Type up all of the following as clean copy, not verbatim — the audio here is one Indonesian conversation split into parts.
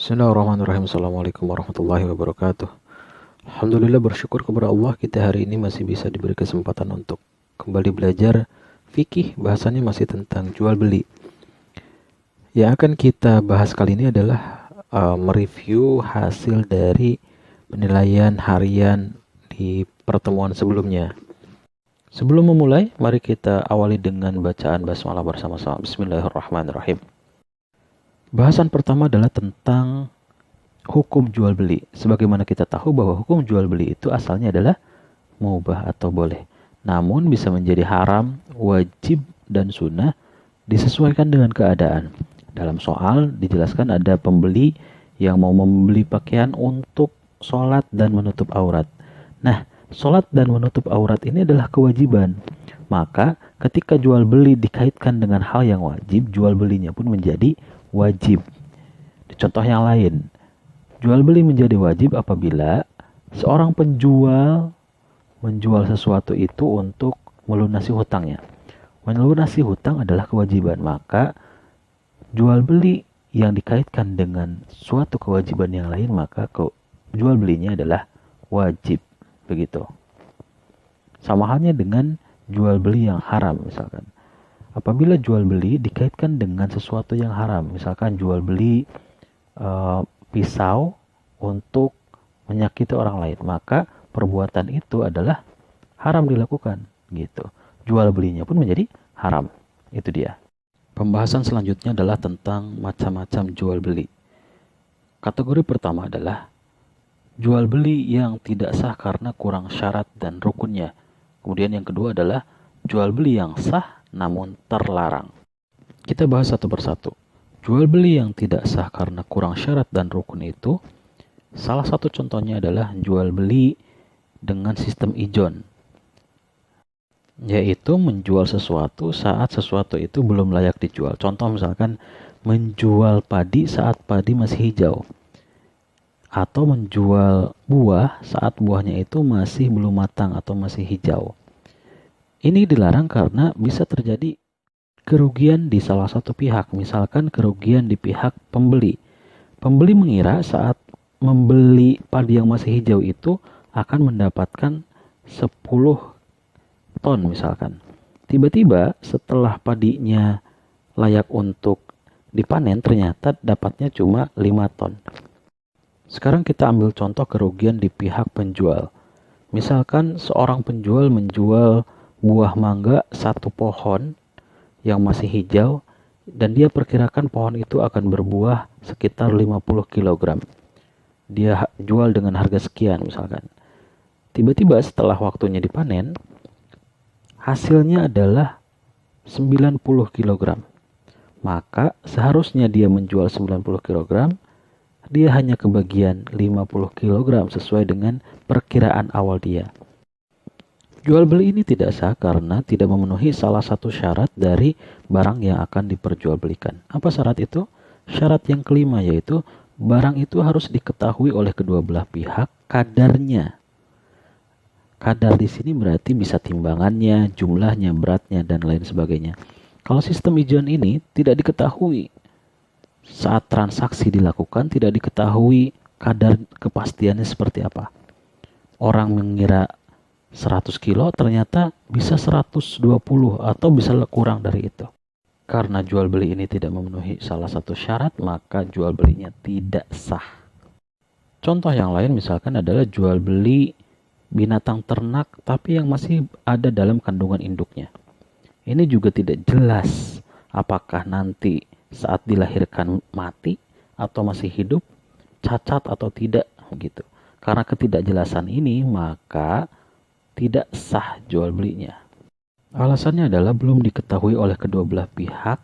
Bismillahirrahmanirrahim. Assalamualaikum warahmatullahi wabarakatuh. Alhamdulillah, bersyukur kepada Allah kita hari ini masih bisa diberi kesempatan untuk kembali belajar fikih. Bahasannya masih tentang jual beli. Yang akan kita bahas kali ini adalah mereview hasil dari penilaian harian di pertemuan sebelumnya. Sebelum memulai, mari kita awali dengan bacaan basmalah bersama-sama. Bismillahirrahmanirrahim. Bahasan pertama adalah tentang hukum jual beli. Sebagaimana kita tahu bahwa hukum jual beli itu asalnya adalah mubah atau boleh. Namun bisa menjadi haram, wajib, dan sunnah disesuaikan dengan keadaan. Dalam soal dijelaskan ada pembeli yang mau membeli pakaian untuk sholat dan menutup aurat. Nah, sholat dan menutup aurat ini adalah kewajiban. Maka ketika jual beli dikaitkan dengan hal yang wajib, jual belinya pun menjadi wajib. Contoh yang lain, jual beli menjadi wajib apabila seorang penjual menjual sesuatu itu untuk melunasi hutangnya. Melunasi hutang adalah kewajiban, maka jual beli yang dikaitkan dengan suatu kewajiban yang lain, maka jual belinya adalah wajib. Begitu. Sama halnya dengan jual beli yang haram misalkan. Apabila jual beli dikaitkan dengan sesuatu yang haram, misalkan jual beli pisau untuk menyakiti orang lain, maka perbuatan itu adalah haram dilakukan gitu. Jual belinya pun menjadi haram. Itu dia. Pembahasan selanjutnya adalah tentang macam-macam jual beli. Kategori pertama adalah jual beli yang tidak sah karena kurang syarat dan rukunnya. Kemudian yang kedua adalah jual beli yang sah namun terlarang. Kita bahas satu persatu. Jual beli yang tidak sah karena kurang syarat dan rukun itu, salah satu contohnya adalah jual beli dengan sistem ijon, yaitu menjual sesuatu saat sesuatu itu belum layak dijual. Contoh misalkan menjual padi saat padi masih hijau, atau menjual buah saat buahnya itu masih belum matang atau masih hijau. Ini dilarang karena bisa terjadi kerugian di salah satu pihak, misalkan kerugian di pihak pembeli. Pembeli mengira saat membeli padi yang masih hijau itu akan mendapatkan 10 ton misalkan. Tiba-tiba setelah padinya layak untuk dipanen, ternyata dapatnya cuma 5 ton. Sekarang kita ambil contoh kerugian di pihak penjual. Misalkan seorang penjual menjual buah mangga satu pohon yang masih hijau, dan dia perkirakan pohon itu akan berbuah sekitar 50 kg. Dia jual dengan harga sekian misalkan. Tiba-tiba setelah waktunya dipanen, hasilnya adalah 90 kg. Maka seharusnya dia menjual 90 kg, dia hanya kebagian 50 kg sesuai dengan perkiraan awal dia. Jual beli ini tidak sah karena tidak memenuhi salah satu syarat dari barang yang akan diperjualbelikan. Apa syarat itu? Syarat yang kelima yaitu barang itu harus diketahui oleh kedua belah pihak kadarnya. Kadar di sini berarti bisa timbangannya, jumlahnya, beratnya, dan lain sebagainya. Kalau sistem ijon ini tidak diketahui saat transaksi dilakukan, tidak diketahui kadar kepastiannya seperti apa. Orang mengira 100 kilo ternyata bisa 120 atau bisa kurang dari itu. Karena jual beli ini tidak memenuhi salah satu syarat, maka jual belinya tidak sah. Contoh yang lain misalkan adalah jual beli binatang ternak tapi yang masih ada dalam kandungan induknya. Ini juga tidak jelas apakah nanti saat dilahirkan mati atau masih hidup, cacat atau tidak gitu. Karena ketidakjelasan ini maka tidak sah jual belinya. Alasannya adalah belum diketahui oleh kedua belah pihak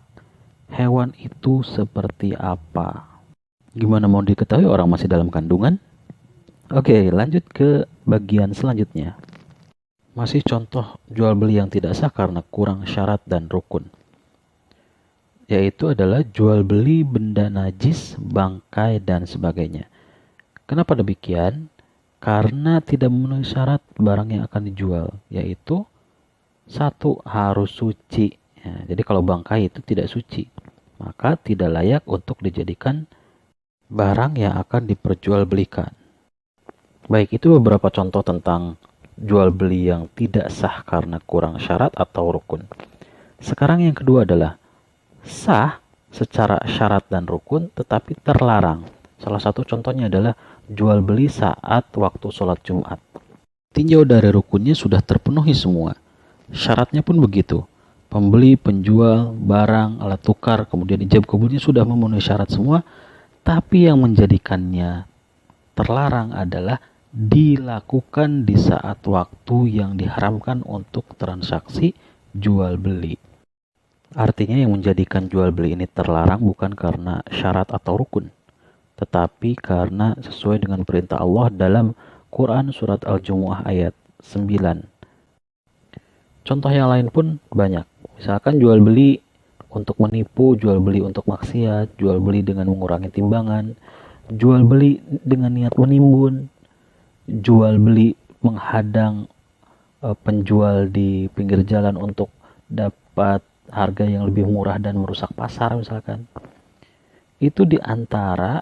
hewan itu seperti apa. Gimana mau diketahui orang masih dalam kandungan? Oke, lanjut ke bagian selanjutnya. Masih contoh jual beli yang tidak sah karena kurang syarat dan rukun, yaitu adalah jual beli benda najis, bangkai, dan sebagainya. Kenapa demikian? Karena tidak memenuhi syarat barang yang akan dijual, yaitu satu, harus suci. Ya, jadi kalau bangkai itu tidak suci, maka tidak layak untuk dijadikan barang yang akan diperjualbelikan. Baik, itu beberapa contoh tentang jual beli yang tidak sah karena kurang syarat atau rukun. Sekarang yang kedua adalah sah secara syarat dan rukun tetapi terlarang. Salah satu contohnya adalah jual beli saat waktu sholat Jumat. Tinjau dari rukunnya sudah terpenuhi semua. Syaratnya pun begitu. Pembeli, penjual, barang, alat tukar, kemudian ijab kabulnya sudah memenuhi syarat semua. Tapi yang menjadikannya terlarang adalah dilakukan di saat waktu yang diharamkan untuk transaksi jual beli. Artinya yang menjadikan jual beli ini terlarang bukan karena syarat atau rukun, tetapi karena sesuai dengan perintah Allah dalam Quran surat Al-Jumu'ah ayat 9. Contoh yang lain pun banyak. Misalkan jual beli untuk menipu, jual beli untuk maksiat, jual beli dengan mengurangi timbangan, jual beli dengan niat menimbun, jual beli menghadang penjual di pinggir jalan untuk dapat harga yang lebih murah dan merusak pasar misalkan. Itu diantara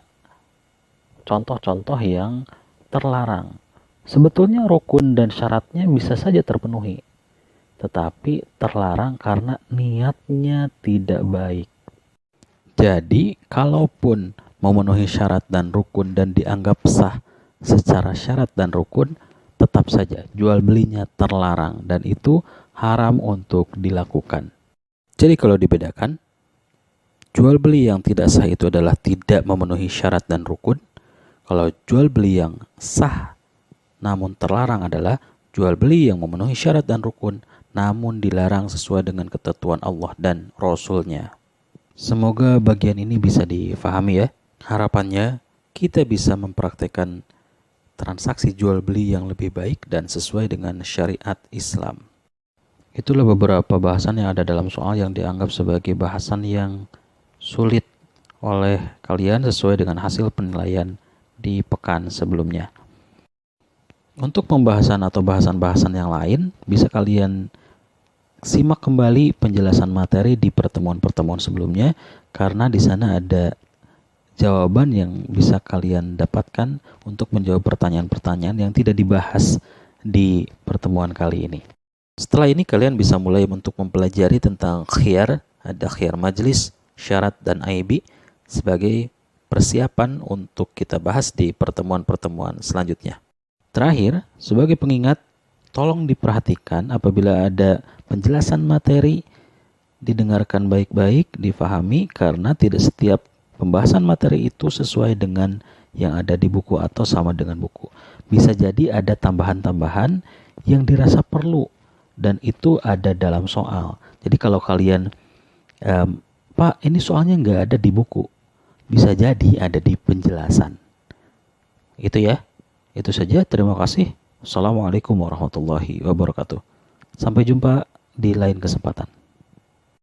contoh-contoh yang terlarang. Sebetulnya rukun dan syaratnya bisa saja terpenuhi, tetapi terlarang karena niatnya tidak baik. Jadi, kalaupun memenuhi syarat dan rukun dan dianggap sah secara syarat dan rukun, tetap saja jual belinya terlarang dan itu haram untuk dilakukan. Jadi kalau dibedakan, jual beli yang tidak sah itu adalah tidak memenuhi syarat dan rukun. Kalau jual beli yang sah namun terlarang adalah jual beli yang memenuhi syarat dan rukun namun dilarang sesuai dengan ketentuan Allah dan Rasul-Nya. Semoga bagian ini bisa difahami ya. Harapannya kita bisa mempraktekkan transaksi jual beli yang lebih baik dan sesuai dengan syariat Islam. Itulah beberapa bahasan yang ada dalam soal yang dianggap sebagai bahasan yang sulit oleh kalian sesuai dengan hasil penilaian di pekan sebelumnya. Untuk pembahasan atau bahasan-bahasan yang lain, bisa kalian simak kembali penjelasan materi di pertemuan-pertemuan sebelumnya, karena di sana ada jawaban yang bisa kalian dapatkan untuk menjawab pertanyaan-pertanyaan yang tidak dibahas di pertemuan kali ini. Setelah ini kalian bisa mulai untuk mempelajari tentang khiyar, ada khiyar majlis, syarat, dan aibi sebagai persiapan untuk kita bahas di pertemuan-pertemuan selanjutnya. Terakhir, sebagai pengingat, tolong diperhatikan apabila ada penjelasan materi, didengarkan baik-baik, difahami, karena tidak setiap pembahasan materi itu sesuai dengan yang ada di buku atau sama dengan buku. Bisa jadi ada tambahan-tambahan yang dirasa perlu dan itu ada dalam soal. Jadi kalau kalian, Pak, ini soalnya nggak ada di buku, bisa jadi ada di penjelasan. Itu ya, itu saja. Terima kasih. Assalamualaikum warahmatullahi wabarakatuh. Sampai jumpa di lain kesempatan.